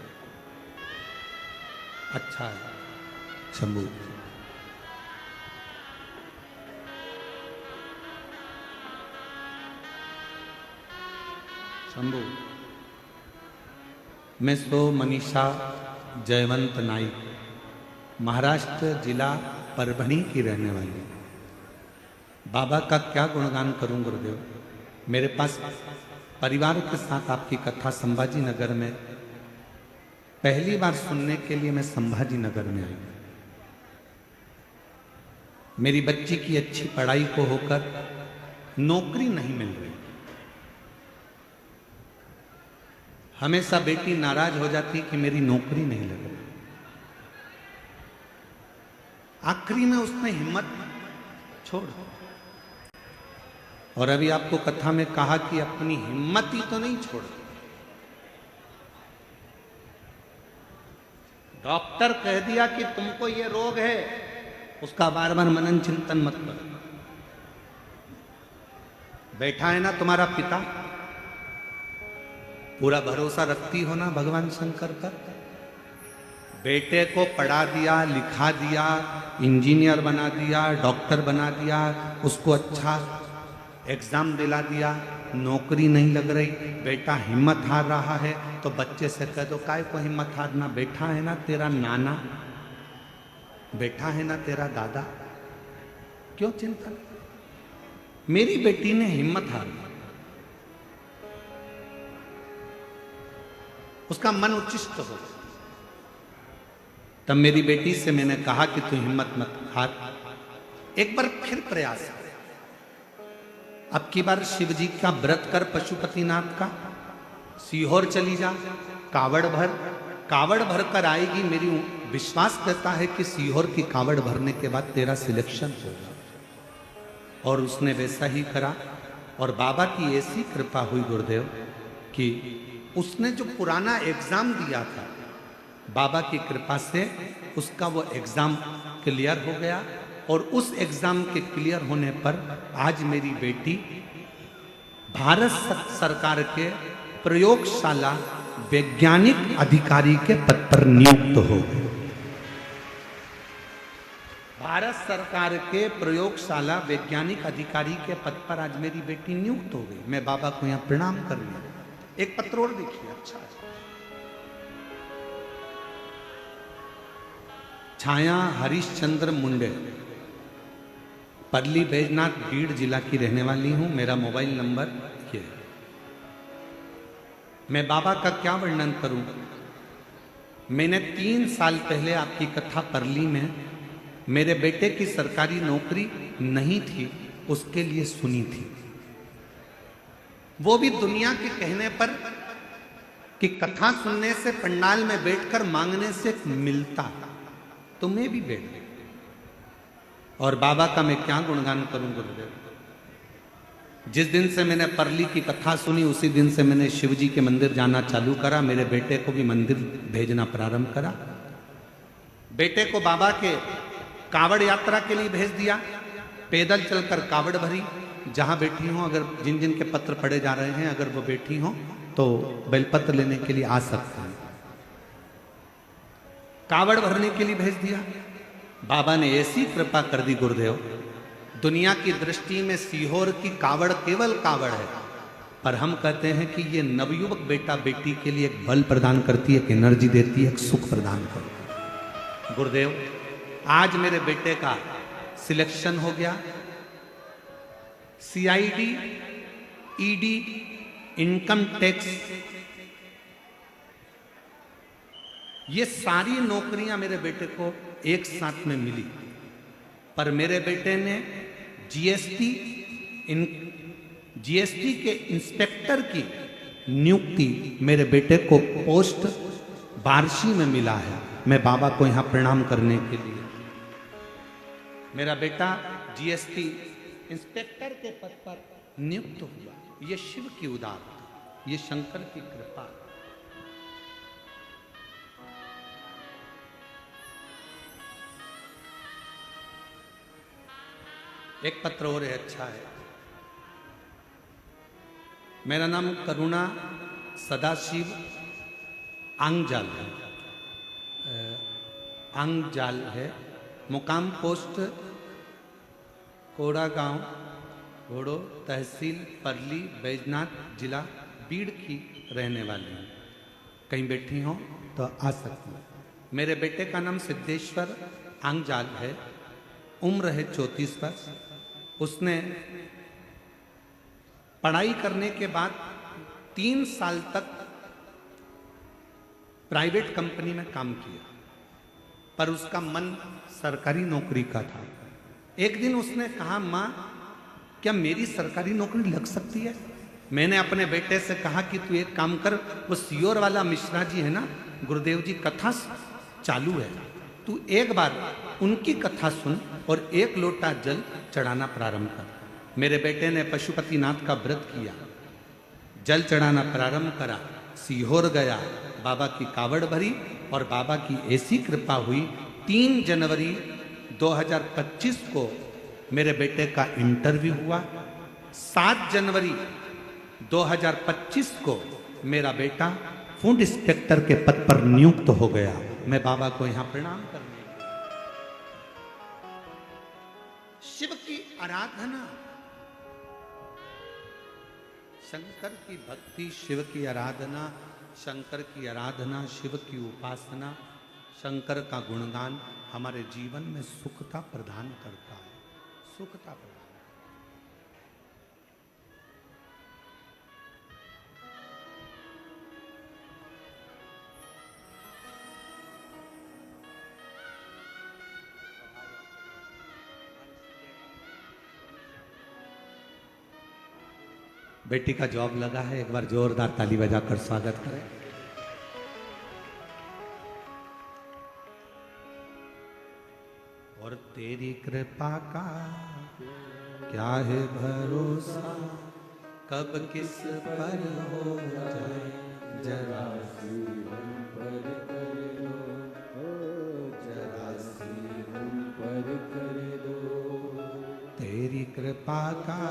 अच्छा है शंभू। शंभू, मैं सो मनीषा जयवंत नाइक, महाराष्ट्र जिला परभणी की रहने वाली हूँ। बाबा का क्या गुणगान करूं गुरुदेव। मेरे पास परिवार के साथ आपकी कथा संभाजी नगर में पहली बार सुनने के लिए मैं संभाजी नगर में आई। मेरी बच्ची की अच्छी पढ़ाई को होकर नौकरी नहीं मिल रही। हमेशा बेटी नाराज हो जाती कि मेरी नौकरी नहीं लग रही। आखिरी में उसने हिम्मत छोड़, और अभी आपको कथा में कहा कि अपनी हिम्मत ही तो नहीं छोड़। डॉक्टर कह दिया कि तुमको ये रोग है, उसका बार बार मनन चिंतन मत करो। बैठा है ना तुम्हारा पिता, पूरा भरोसा रखती हो ना भगवान शंकर पर। बेटे को पढ़ा दिया, लिखा दिया, इंजीनियर बना दिया, डॉक्टर बना दिया, उसको अच्छा एग्जाम दिला दिया, नौकरी नहीं लग रही, बेटा हिम्मत हार रहा है, तो बच्चे से कह दो काय को हिम्मत हारना, बैठा है ना तेरा नाना, बैठा है ना तेरा दादा, क्यों चिंता। मेरी बेटी ने हिम्मत हार ली, उसका मन उच्चिष्ट हो। तब मेरी बेटी से मैंने कहा कि तू हिम्मत मत हार, एक बार फिर प्रयास कर। अब की बार शिव जी का व्रत कर, पशुपतिनाथ का, सीहोर चली जा, कावड़ भर कर आएगी। मेरी विश्वास करता है कि सीहोर की कावड़ भरने के बाद तेरा सिलेक्शन होगा। और उसने वैसा ही करा, और बाबा की ऐसी कृपा हुई गुरुदेव कि उसने जो पुराना एग्जाम दिया था, बाबा की कृपा से उसका वो एग्जाम क्लियर हो गया। और उस एग्जाम के क्लियर होने पर आज मेरी बेटी भारत सरकार के प्रयोगशाला वैज्ञानिक अधिकारी के पद पर नियुक्त हो गई। भारत सरकार के प्रयोगशाला वैज्ञानिक अधिकारी के पद पर आज मेरी बेटी नियुक्त हो गई। मैं बाबा को यहां प्रणाम कर रही हूं। एक पत्र और देखिए, अच्छा है। छाया हरिश्चंद्र मुंडे, परली बैजनाथ बीड़ जिला की रहने वाली हूं। मेरा मोबाइल नंबर ये है। मैं बाबा का क्या वर्णन करूं। मैंने 3 साल पहले आपकी कथा परली में मेरे बेटे की सरकारी नौकरी नहीं थी, उसके लिए सुनी थी। वो भी दुनिया के कहने पर कि कथा सुनने से पंडाल में बैठकर मांगने से मिलता, तुम्हें भी बैठ। और बाबा का मैं क्या गुणगान करूं गुरुदेव। जिस दिन से मैंने परली की कथा सुनी उसी दिन से मैंने शिव जी के मंदिर जाना चालू करा। मेरे बेटे को भी मंदिर भेजना प्रारंभ करा। बेटे को बाबा के कावड़ यात्रा के लिए भेज दिया। पैदल चलकर कावड़ भरी। जहां बैठी हो, अगर जिन जिन के पत्र पढ़े जा रहे हैं, अगर वो बैठी हो तो बेलपत्र लेने के लिए आ सकते हैं। कावड़ भरने के लिए भेज दिया। बाबा ने ऐसी कृपा कर दी गुरुदेव, दुनिया की दृष्टि में सीहोर की कावड़ केवल कावड़ है, पर हम कहते हैं कि ये नवयुवक बेटा बेटी के लिए एक बल प्रदान करती है, एक एनर्जी देती है, एक सुख प्रदान करती है। गुरुदेव, आज मेरे बेटे का सिलेक्शन हो गया। CID, ED, इनकम टैक्स, ये सारी नौकरियां मेरे बेटे को एक साथ में मिली। पर मेरे बेटे ने GST के इंस्पेक्टर की नियुक्ति मेरे बेटे को पोस्ट बार्शी में मिला है। मैं बाबा को यहां प्रणाम करने के लिए मेरा बेटा जीएसटी इंस्पेक्टर के पद पर नियुक्त हुआ। ये शिव की उदारता, ये शंकर की कृपा। एक पत्र और है, अच्छा है। मेरा नाम करुणा सदाशिव आंगजाल है, आंगजाल है। मुकाम पोस्ट कोड़ा गांव, घोड़ो, तहसील परली, बैजनाथ, जिला बीड़ की रहने वाली हूँ। कहीं बैठी हो तो आ सकती हूँ। मेरे बेटे का नाम सिद्धेश्वर आंगजाल है। उम्र है 34 वर्ष। उसने पढ़ाई करने के बाद 3 साल तक प्राइवेट कंपनी में काम किया, पर उसका मन सरकारी नौकरी का था। एक दिन उसने कहा, माँ क्या मेरी सरकारी नौकरी लग सकती है? मैंने अपने बेटे से कहा कि तू एक काम कर, वो सियोर वाला मिश्रा जी है ना, गुरुदेव जी कथा चालू है, तू एक बार उनकी कथा सुन और 1 लोटा जल चढ़ाना प्रारंभ कर। मेरे बेटे ने पशुपतिनाथ का व्रत किया, जल चढ़ाना प्रारंभ करा, सीहोर गया, बाबा की कावड़ भरी और बाबा की ऐसी कृपा हुई 3 जनवरी 2025 को मेरे बेटे का इंटरव्यू हुआ। 7 जनवरी 2025 को मेरा बेटा फूड इंस्पेक्टर के पद पर नियुक्त हो गया। मैं बाबा को यहां प्रणाम करने गया। शिव की आराधना, शंकर की भक्ति, शिव की आराधना, शंकर की आराधना, शिव की उपासना, शंकर का गुणगान हमारे जीवन में सुखता प्रदान करता है, सुखता प्रदान। बेटी का जॉब लगा है, एक बार जोरदार ताली बजाकर स्वागत करें। और तेरी कृपा का क्या है भरोसा, कब किस पर हो जाए जरा सी हम पर कर दो, जरा सी हम पर कर दो। तेरी कृपा का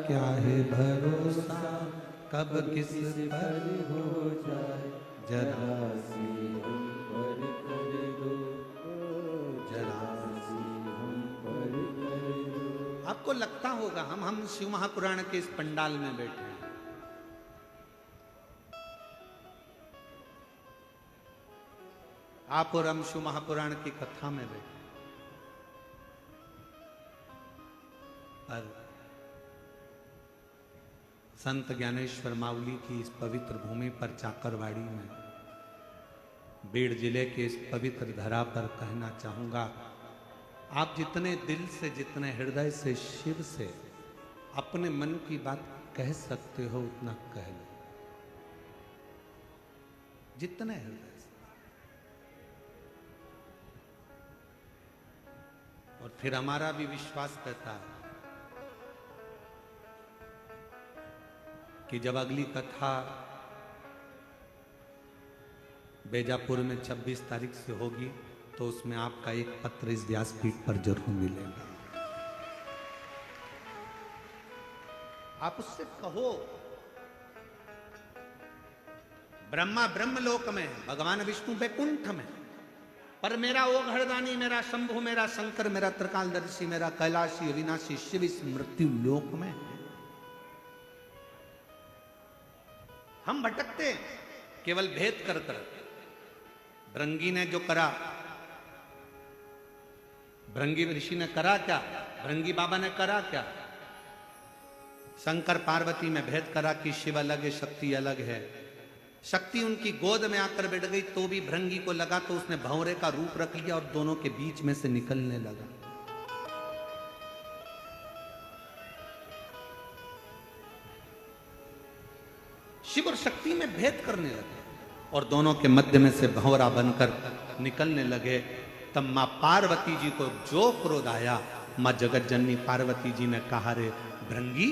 क्या है भरोसा, कब किस पर हो जाए जरा सी हम पर कर दो, जरा सी हम पर कर दो। आपको लगता होगा हम शिव महापुराण के इस पंडाल में बैठे हैं। आप और हम शिव महापुराण की कथा में बैठे, पर संत ज्ञानेश्वर माउली की इस पवित्र भूमि पर चाकरवाड़ी में, बीड़ जिले के इस पवित्र धरा पर कहना चाहूंगा, आप जितने दिल से, जितने हृदय से शिव से अपने मन की बात कह सकते हो उतना कह लो, जितने हृदय से। और फिर हमारा भी विश्वास कहता है कि जब अगली कथा बेजापुर में 26 तारीख से होगी तो उसमें आपका एक पत्र इस व्यासपीठ पर जरूर मिलेगा। आप उससे कहो, ब्रह्मा ब्रह्मलोक में, भगवान विष्णु बैकुंठ में, पर मेरा ओघड़दानी, मेरा शंभु, मेरा शंकर, मेरा त्रिकालदर्शी, मेरा कैलाशी अविनाशी शिव इस मृत्यु लोक में। हम भटकते केवल भेद कर कर। भृंगी ने जो करा, भृंगी ऋषि ने करा क्या, भृंगी बाबा ने करा क्या? शंकर पार्वती में भेद करा कि शिव अलग है, शक्ति अलग है। शक्ति उनकी गोद में आकर बैठ गई तो भी भृंगी को लगा, तो उसने भंवरे का रूप रख लिया और दोनों के बीच में से निकलने लगा। शिव और शक्ति में भेद करने लगे और दोनों के मध्य में से भंवरा बनकर निकलने लगे। तब मां पार्वती जी को जो क्रोध आया, माँ जगत जननी पार्वती जी ने कहा, रे भृंगी,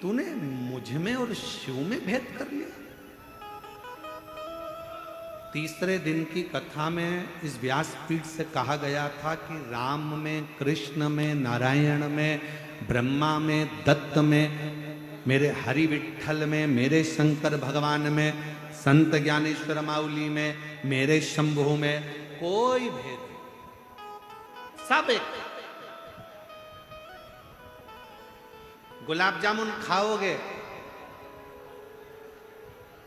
तूने मुझ में और शिव में भेद कर लिया। तीसरे दिन की कथा में इस व्यासपीठ से कहा गया था कि राम में, कृष्ण में, नारायण में, ब्रह्मा में, दत्त में, मेरे हरि विठल में, मेरे शंकर भगवान में, संत ज्ञानेश्वर माउली में, मेरे शंभु में कोई भेद नहीं, सब एक। गुलाब जामुन खाओगे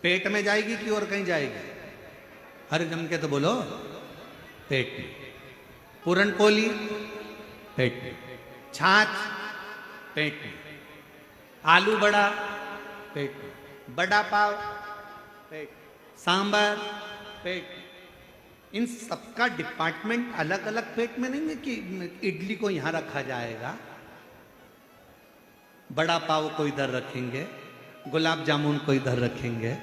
पेट में जाएगी कि और कहीं जाएगी? हर जम के तो बोलो, पेट में। पूरन पोली पेट में, छाछ पेट में, आलू बड़ा पेट में, बड़ा पाव पेट में, सांबर पेट में। इन सबका डिपार्टमेंट अलग अलग पेट में नहीं है कि इडली को यहां रखा जाएगा, बड़ा पाव को इधर रखेंगे, गुलाब जामुन को इधर रखेंगे,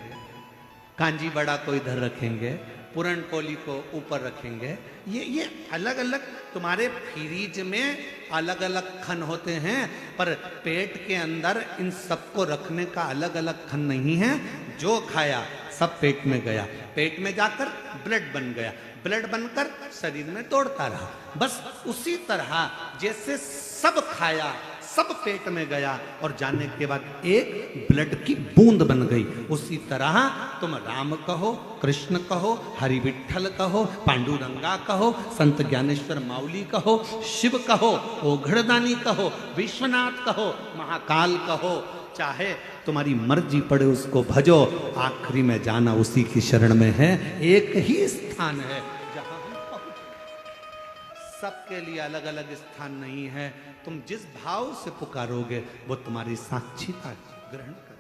कांजी बड़ा को इधर रखेंगे, पूरन पोली को ऊपर रखेंगे। ये अलग अलग तुम्हारे फ्रीज में अलग अलग खन होते हैं, पर पेट के अंदर इन सबको रखने का अलग अलग खन नहीं है। जो खाया सब पेट में गया, पेट में जाकर ब्लड बन गया, ब्लड बनकर शरीर में दौड़ता रहा। बस उसी तरह जैसे सब खाया, सब पेट में गया और जाने के बाद एक ब्लड की बूंद बन गई। उसी तरह तुम राम कहो, कृष्ण कहो, हरि विठ्ठल कहो, पांडुरंगा कहो, संत ज्ञानेश्वर माउली कहो, शिव कहो, ओघड़दानी कहो, विश्वनाथ कहो, महाकाल कहो, चाहे तुम्हारी मर्जी पड़े उसको भजो, आखिरी में जाना उसी की शरण में है। एक ही स्थान है जहां हम पहुंचे, सबके लिए अलग अलग स्थान नहीं है। तुम जिस भाव से पुकारोगे वो तुम्हारी साक्षीता ग्रहण करे।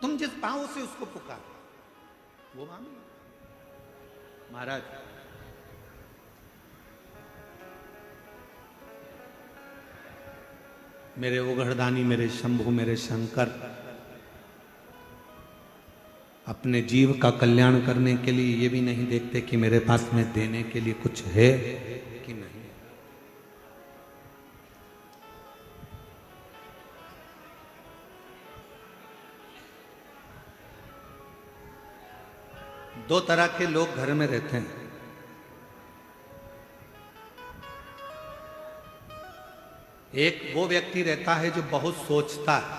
तुम जिस भाव से उसको पुकारो वो मानो। महाराज, मेरे ओघड़दानी, मेरे शंभु, मेरे शंकर अपने जीव का कल्याण करने के लिए ये भी नहीं देखते कि मेरे पास में देने के लिए कुछ है कि नहीं। दो तरह के लोग घर में रहते हैं। एक वो व्यक्ति रहता है जो बहुत सोचता है,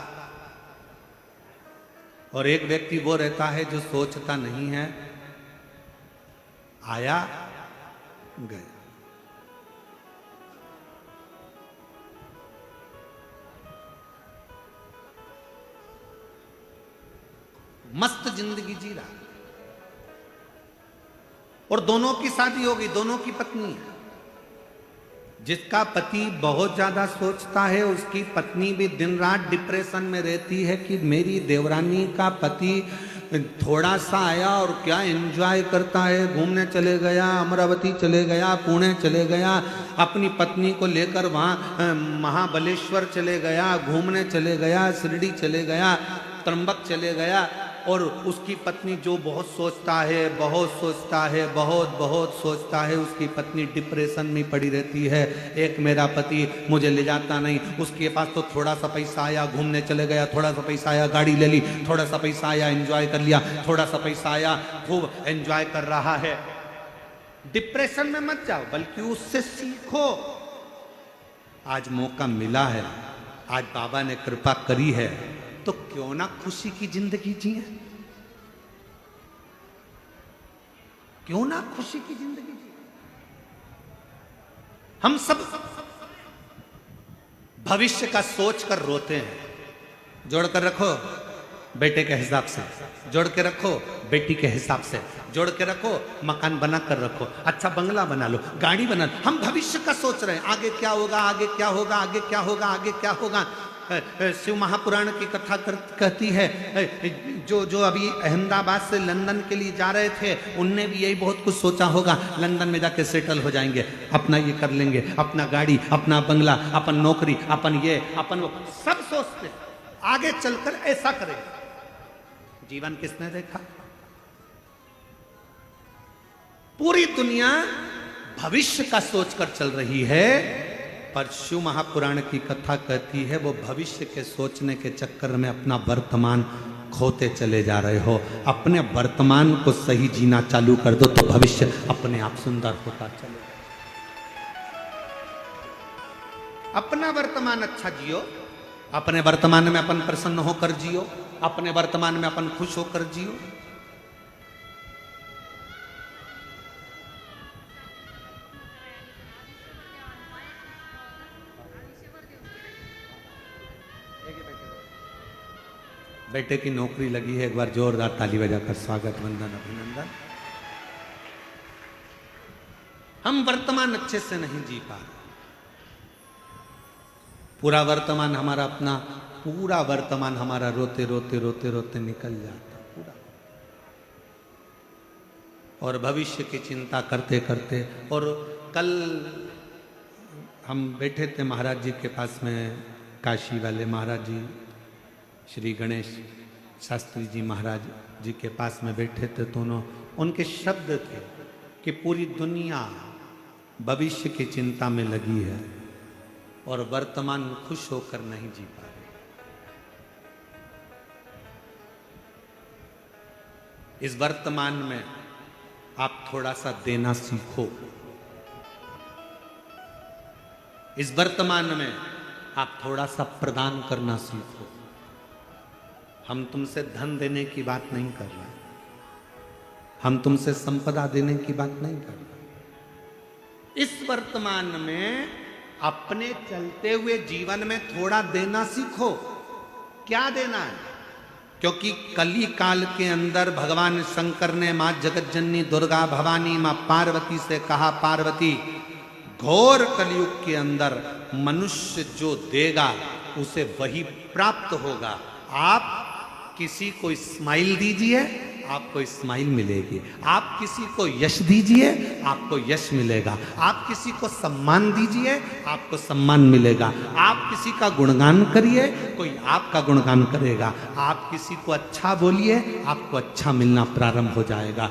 और एक व्यक्ति वो रहता है जो सोचता नहीं है, आया गया। मस्त जिंदगी जी रहा, और दोनों की शादी हो गई, दोनों की पत्नी है। जिसका पति बहुत ज्यादा सोचता है उसकी पत्नी भी दिन रात डिप्रेशन में रहती है कि मेरी देवरानी का पति थोड़ा सा आया और क्या एंजॉय करता है, घूमने चले गया, अमरावती चले गया, पुणे चले गया, अपनी पत्नी को लेकर वहाँ महाबलेश्वर चले गया, घूमने चले गया, शिरडी चले गया, त्र्यंबक चले गया, और उसकी पत्नी जो बहुत सोचता है, बहुत सोचता है, बहुत बहुत सोचता है, उसकी पत्नी डिप्रेशन में पड़ी रहती है। एक मेरा पति मुझे ले जाता नहीं, उसके पास तो थोड़ा सा पैसा आया, घूमने चले गया, थोड़ा सा पैसा आया, गाड़ी ले ली, थोड़ा सा पैसा आया, एंजॉय कर लिया, थोड़ा सा पैसा आया, खूब एंजॉय कर रहा है। डिप्रेशन में मत जाओ, बल्कि उससे सीखो। आज मौका मिला है, आज बाबा ने कृपा करी है, तो क्यों ना खुशी की जिंदगी जिए, क्यों ना खुशी की जिंदगी जिए। हम सब भविष्य का सोच कर रोते हैं। जोड़ कर रखो बेटे के हिसाब से, जोड़ के रखो बेटी के हिसाब से, जोड़ के रखो, मकान बना कर रखो, अच्छा बंगला बना लो, गाड़ी बना लो। हम भविष्य का सोच रहे हैं, आगे क्या होगा, आगे क्या होगा, आगे क्या होगा, आगे क्या होगा। शिव महापुराण की कथा कहती है, जो जो अभी अहमदाबाद से लंदन के लिए जा रहे थे, उनने भी यही बहुत कुछ सोचा होगा, लंदन में जाके सेटल हो जाएंगे, अपना ये कर लेंगे, अपना गाड़ी, अपना बंगला, अपन नौकरी, अपन ये, अपन वो, सब सोचते आगे चलकर ऐसा करेंगे। जीवन किसने देखा? पूरी दुनिया भविष्य का सोचकर चल रही है, पर शिव महापुराण की कथा कहती है वो भविष्य के सोचने के चक्कर में अपना वर्तमान खोते चले जा रहे हो। अपने वर्तमान को सही जीना चालू कर दो तो भविष्य अपने आप सुंदर होता चलेगा। अपना वर्तमान अच्छा जियो, अपने वर्तमान में अपन प्रसन्न होकर जियो, अपने वर्तमान में अपन खुश होकर जियो। बेटे की नौकरी लगी है, एक बार जोरदार ताली बजाकर स्वागत, वंदन, अभिनंदन। हम वर्तमान अच्छे से नहीं जी पा रहे। पूरा वर्तमान हमारा अपना, पूरा वर्तमान हमारा रोते रोते रोते रोते निकल जाता पूरा, और भविष्य की चिंता करते करते। और कल हम बैठे थे महाराज जी के पास में, काशी वाले महाराज जी, श्री गणेश शास्त्री जी महाराज जी के पास में बैठे थे, दोनों उनके शब्द थे कि पूरी दुनिया भविष्य की चिंता में लगी है और वर्तमान खुश होकर नहीं जी पा रही। इस वर्तमान में आप थोड़ा सा देना सीखो, इस वर्तमान में आप थोड़ा सा प्रदान करना सीखो। हम तुमसे धन देने की बात नहीं कर रहे, हम तुमसे संपदा देने की बात नहीं कर रहे। इस वर्तमान में अपने चलते हुए जीवन में थोड़ा देना सीखो। क्या देना है? क्योंकि कली काल के अंदर भगवान शंकर ने मां जगत जननी दुर्गा भवानी मां पार्वती से कहा, पार्वती, घोर कलयुग के अंदर मनुष्य जो देगा उसे वही प्राप्त होगा। आप किसी को स्माइल दीजिए, आपको स्माइल मिलेगी। आप किसी को यश दीजिए, आपको यश मिलेगा। आप किसी को सम्मान दीजिए, आपको सम्मान मिलेगा। आप किसी का गुणगान करिए, कोई आपका गुणगान करेगा। आप किसी को अच्छा बोलिए, आपको अच्छा मिलना प्रारंभ हो जाएगा।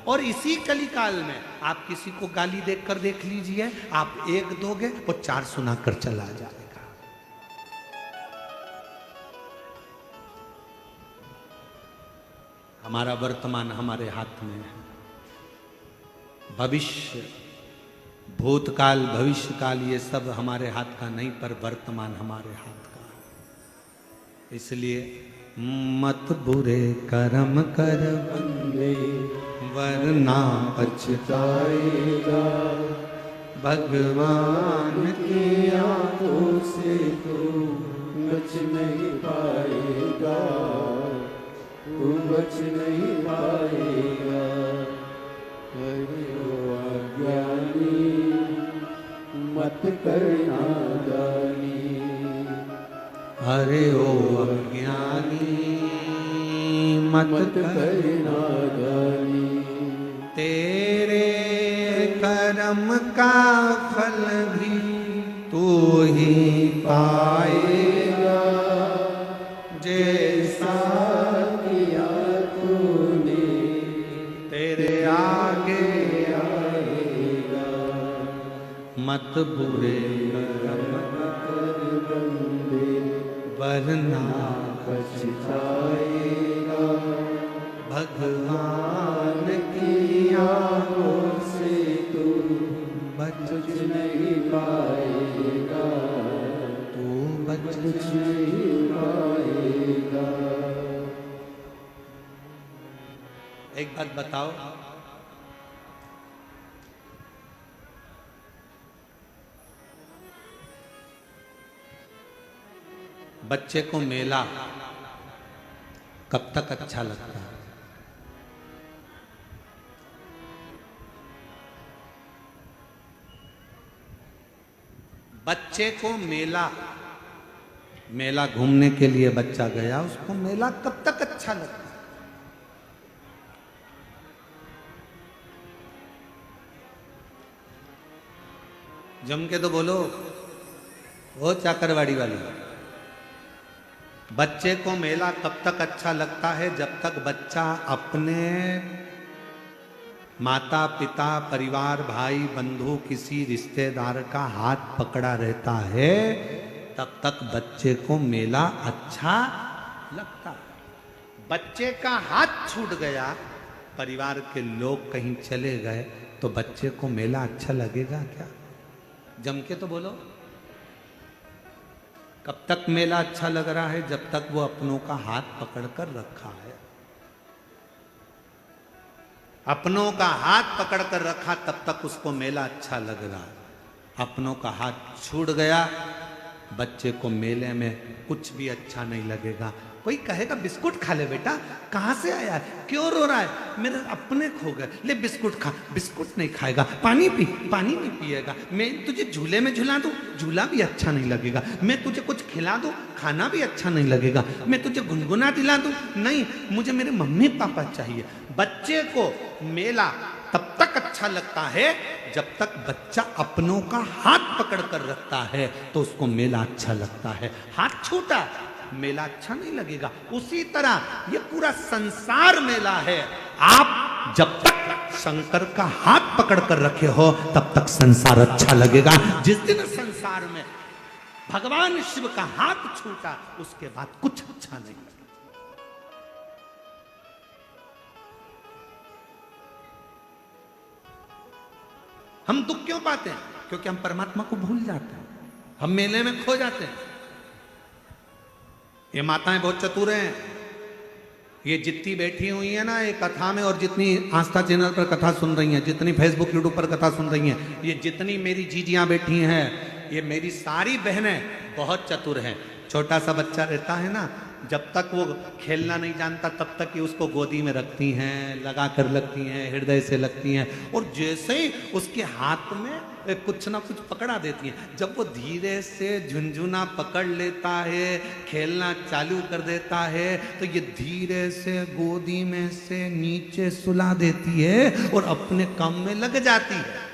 और इसी कलिकाल में आप किसी को गाली देकर देख लीजिए, आप एक दोगे वो चार सुनाकर चला जाएगा। हमारा वर्तमान हमारे हाथ में है। भविष्य, भूतकाल, भविष्यकाल ये सब हमारे हाथ का नहीं, पर वर्तमान हमारे हाथ का। इसलिए मत बुरे कर्म कर बंदे, वरना पछताएगा। भगवान की आंखों से तू बच नहीं पाएगा, तू बच नहीं पाएगा। अरे ओ अज्ञानी मत करना दानी, अरे ओ अज्ञानी मत करना दानी। तेरे कर्म का फल भी तू ही पाएगा, जैसा मत बुरे कर्म कर बंदे, वरना पछताएगा। भगवान की आंखों से तू बच नहीं पाएगा, तू बच नहीं पाएगा। एक बात बताओ, बच्चे को मेला कब तक अच्छा लगता है? बच्चे को मेला मेला घूमने के लिए बच्चा गया, उसको मेला कब तक अच्छा लगता है? जम के तो बोलो, वो चाकरवाड़ी वाली, बच्चे को मेला कब तक अच्छा लगता है? जब तक बच्चा अपने माता पिता परिवार भाई बंधु किसी रिश्तेदार का हाथ पकड़ा रहता है, तब तक बच्चे को मेला अच्छा लगता है। बच्चे का हाथ छूट गया, परिवार के लोग कहीं चले गए, तो बच्चे को मेला अच्छा लगेगा क्या? जम के तो बोलो। कब तक मेला अच्छा लग रहा है? जब तक वो अपनों का हाथ पकड़कर रखा है। अपनों का हाथ पकड़कर रखा तब तक उसको मेला अच्छा लग रहा है। अपनों का हाथ छूट गया, बच्चे को मेले में कुछ भी अच्छा नहीं लगेगा। कोई कहेगा बिस्कुट खा ले बेटा, कहाँ से आया है, क्यों रो रहा है? मेरे अपने खो गए, ले बिस्कुट खा। बिस्कुट नहीं खाएगा। पानी पी, पानी नहीं पिएगा। मैं तुझे झूले में झुला दूं, झूला भी अच्छा नहीं लगेगा। मैं तुझे कुछ खिला दूं, खाना भी अच्छा नहीं लगेगा। मैं तुझे गुनगुना दिला दूं, नहीं, मुझे मेरे मम्मी पापा चाहिए। बच्चे को मेला तब तक अच्छा लगता है जब तक बच्चा अपनों का हाथ पकड़ कर रखता है, तो उसको मेला अच्छा लगता है। हाथ छूटा, मेला अच्छा नहीं लगेगा। उसी तरह ये पूरा संसार मेला है। आप जब तक शंकर का हाथ पकड़ कर रखे हो, तब तक संसार अच्छा लगेगा। जिस दिन संसार में भगवान शिव का हाथ छूटा, उसके बाद कुछ अच्छा नहीं लगेगा। हम दुख क्यों पाते हैं? क्योंकि हम परमात्मा को भूल जाते हैं, हम मेले में खो जाते हैं। ये माताएं बहुत चतुर हैं। ये जितनी बैठी हुई है ना ये कथा में, और जितनी आस्था चैनल पर कथा सुन रही हैं, जितनी फेसबुक यूट्यूब पर कथा सुन रही हैं, ये जितनी मेरी जीजियां बैठी हैं, ये मेरी सारी बहनें बहुत चतुर हैं। छोटा सा बच्चा रहता है ना, जब तक वो खेलना नहीं जानता तब तक ही उसको गोदी में रखती हैं, लगा कर लगती हैं, हृदय से लगती हैं, और जैसे ही उसके हाथ में कुछ ना कुछ पकड़ा देती हैं, जब वो धीरे से झुनझुना पकड़ लेता है, खेलना चालू कर देता है, तो ये धीरे से गोदी में से नीचे सुला देती है और अपने काम में लग जाती है।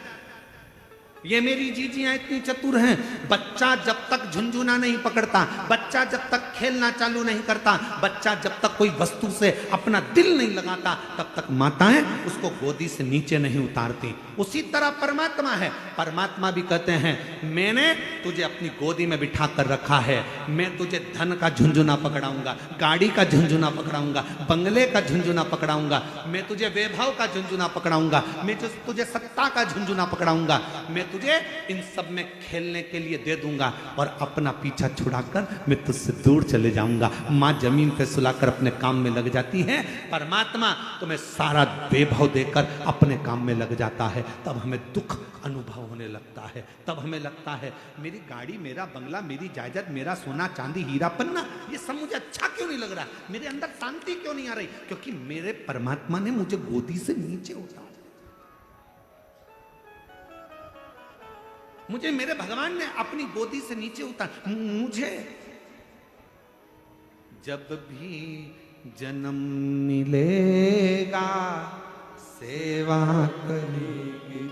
ये मेरी जीजियां इतनी चतुर हैं। बच्चा जब तक झुनझुना नहीं पकड़ता, बच्चा जब तक खेलना चालू नहीं करता, बच्चा जब तक कोई वस्तु से अपना दिल नहीं लगाता, तब तक माताएं उसको गोदी से नीचे नहीं उतारती। उसी तरह परमात्मा है। परमात्मा भी कहते हैं, मैंने तुझे अपनी गोदी में बिठा कर रखा है, मैं तुझे धन का झुनझुना पकड़ाऊंगा, गाड़ी का झुनझुना पकड़ाऊंगा, बंगले का झुनझुना पकड़ाऊंगा, मैं तुझे वैभव का झुनझुना पकड़ाऊंगा, मैं तुझे सत्ता का झुनझुना पकड़ाऊंगा, मैं तुझे इन सब में खेलने के लिए दे दूंगा, और अपना पीछा छुड़ाकर मैं तुझसे दूर चले जाऊंगा। माँ जमीन पे सुलाकर अपने काम में लग जाती है, परमात्मा तुम्हें सारा वैभव देकर अपने काम में लग जाता है। तब हमें दुख अनुभव होने लगता है। तब हमें लगता है मेरी गाड़ी, मेरा बंगला, मेरी जायदाद, मेरा सोना चांदी हीरा पन्ना, ये सब मुझे अच्छा क्यों नहीं लग रहा? मेरे अंदर शांति क्यों नहीं आ रही? क्योंकि मेरे परमात्मा ने मुझे गोदी से नीचे उतारा, मुझे मेरे भगवान ने अपनी गोदी से नीचे उतार। मुझे जब भी जन्म मिलेगा सेवा करेगी,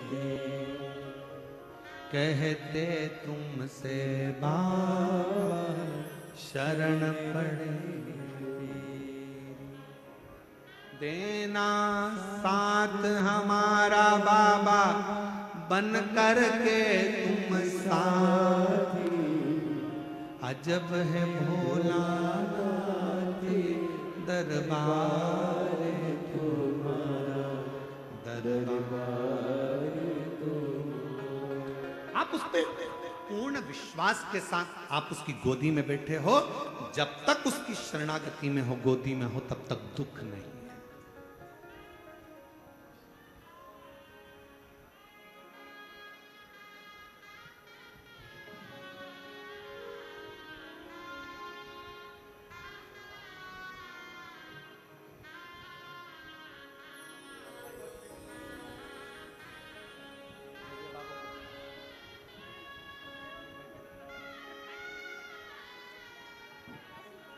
कहते तुमसे बाबा शरण पड़ेगी, देना साथ हमारा बाबा बन कर के तुम साथी, अजब है भोला दरबार तुम्हारा, दरबार तुम्हारा। आप उस पे पूर्ण विश्वास के साथ आप उसकी गोदी में बैठे हो। जब तक उसकी शरणागति में हो, गोदी में हो, तब तक दुख नहीं।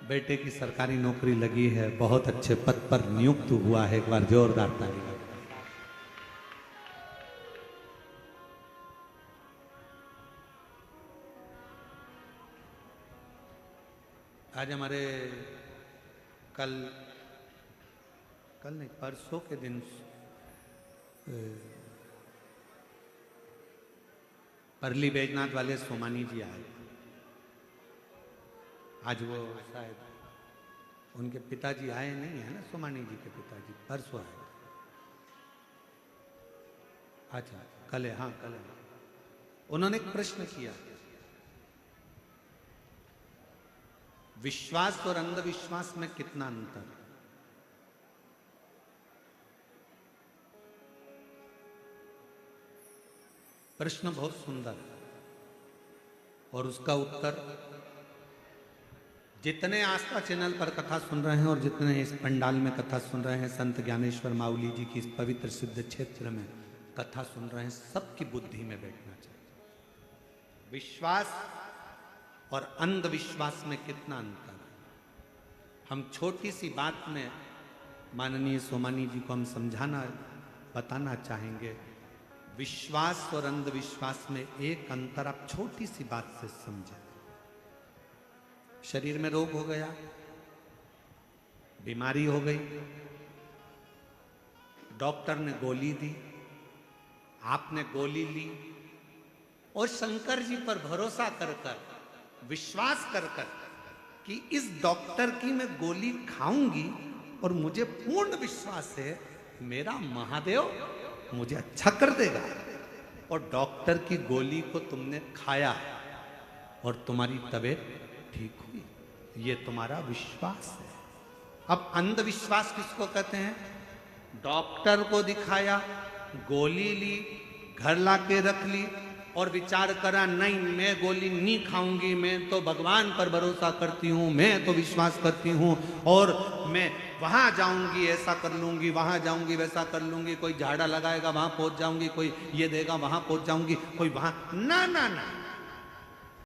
बेटे की सरकारी नौकरी लगी है, बहुत अच्छे पद पर नियुक्त हुआ है। एक बार जोरदार ताली लगाओ। आज हमारे कल नहीं, परसों के दिन परली बैजनाथ वाले सोमानी जी आए। आज वो शायद उनके पिताजी आए नहीं है ना, सोमानी जी के पिताजी परसों आए। अच्छा कल है, हाँ कल है। उन्होंने एक प्रश्न किया, विश्वास और अंधविश्वास में कितना अंतर है? प्रश्न बहुत सुंदर है और उसका उत्तर जितने आस्था चैनल पर कथा सुन रहे हैं और जितने इस पंडाल में कथा सुन रहे हैं, संत ज्ञानेश्वर माउली जी की इस पवित्र सिद्ध क्षेत्र में कथा सुन रहे हैं, सबकी बुद्धि में बैठना चाहिए। विश्वास और अंधविश्वास में कितना अंतर है? हम छोटी सी बात में माननीय सोमानी जी को हम समझाना बताना चाहेंगे। विश्वास और अंधविश्वास में एक अंतर आप छोटी सी बात से समझें। शरीर में रोग हो गया, बीमारी हो गई, डॉक्टर ने गोली दी, आपने गोली ली और शंकर जी पर भरोसा कर कर, विश्वास कर कर कि इस डॉक्टर की मैं गोली खाऊंगी और मुझे पूर्ण विश्वास है मेरा महादेव मुझे अच्छा कर देगा, और डॉक्टर की गोली को तुमने खाया और तुम्हारी तबीयत ठीक हुई, ये तुम्हारा विश्वास है। अब अंधविश्वास किसको कहते हैं? डॉक्टर को दिखाया, गोली ली, घर लाके रख ली और विचार करा नहीं मैं गोली नहीं खाऊंगी, मैं तो भगवान पर भरोसा करती हूँ, मैं तो विश्वास करती हूँ और मैं वहां जाऊंगी ऐसा कर लूंगी, वहां जाऊंगी वैसा कर लूंगी, कोई झाड़ा लगाएगा वहां पहुंच जाऊंगी, कोई ये देगा वहां पहुंच जाऊंगी, कोई वहां ना ना ना,